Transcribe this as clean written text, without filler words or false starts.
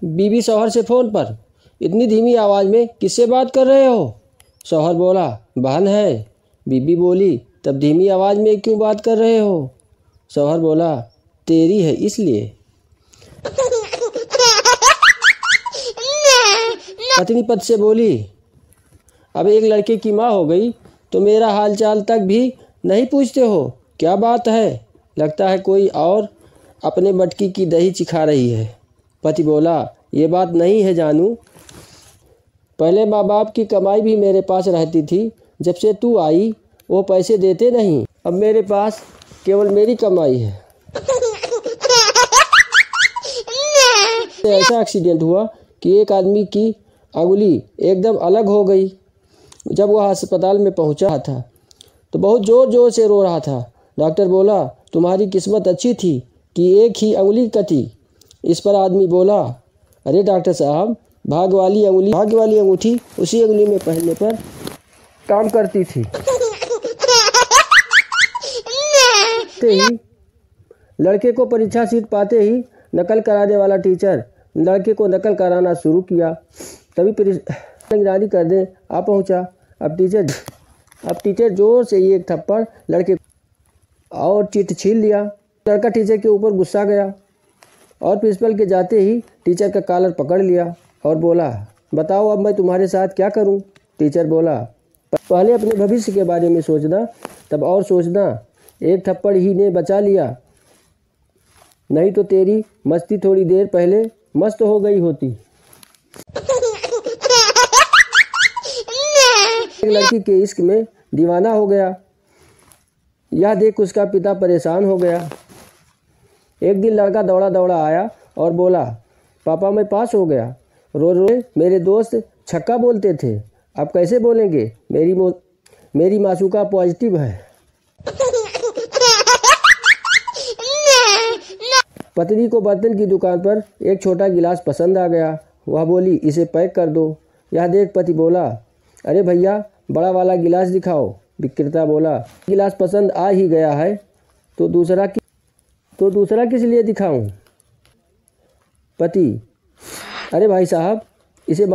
बीबी शौहर से फ़ोन पर, इतनी धीमी आवाज़ में किससे बात कर रहे हो? शौहर बोला, बहन है। बीबी बोली, तब धीमी आवाज़ में क्यों बात कर रहे हो? शौहर बोला, तेरी है इसलिए। पत्नी पति से बोली, अब एक लड़के की माँ हो गई तो मेरा हालचाल तक भी नहीं पूछते हो, क्या बात है? लगता है कोई और अपने मटकी की दही चिखा रही है। पति बोला, ये बात नहीं है जानू, पहले माँ बाप की कमाई भी मेरे पास रहती थी, जब से तू आई वो पैसे देते नहीं, अब मेरे पास केवल मेरी कमाई है। ऐसा एक्सीडेंट हुआ कि एक आदमी की अंगुली एकदम अलग हो गई। जब वह अस्पताल में पहुंचा था तो बहुत ज़ोर ज़ोर से रो रहा था। डॉक्टर बोला, तुम्हारी किस्मत अच्छी थी कि एक ही अंगुली कटी। इस पर आदमी बोला, अरे डॉक्टर साहब, भाग वाली अंगूठी उसी अंगुली में पहनने पर काम करती थी। ही लड़के को परीक्षा सीट पाते ही नकल कराने वाला टीचर लड़के को नकल कराना शुरू किया। तभी निगरानी करने आ पहुंचा। अब टीचर जोर से एक थप्पड़ लड़के और चिट छीन लिया। लड़का टीचर के ऊपर गुस्सा गया और प्रिंसिपल के जाते ही टीचर का कॉलर पकड़ लिया और बोला, बताओ अब मैं तुम्हारे साथ क्या करूं? टीचर बोला, पहले अपने भविष्य के बारे में सोचना, तब और सोचना। एक थप्पड़ ही ने बचा लिया, नहीं तो तेरी मस्ती थोड़ी देर पहले मस्त हो गई होती। एक लड़की के इश्क में दीवाना हो गया। यह देख उसका पिता परेशान हो गया। एक दिन लड़का दौड़ा दौड़ा आया और बोला, पापा मैं पास हो गया। रोज रोज मेरे दोस्त छक्का बोलते थे, अब कैसे बोलेंगे? मेरी मासूका पॉजिटिव है। पत्नी को बर्तन की दुकान पर एक छोटा गिलास पसंद आ गया। वह बोली, इसे पैक कर दो। यह देख पति बोला, अरे भैया बड़ा वाला गिलास दिखाओ। विक्रेता बोला, गिलास पसंद आ ही गया है तो दूसरा किस लिए दिखाऊं? पति, अरे भाई साहब इसे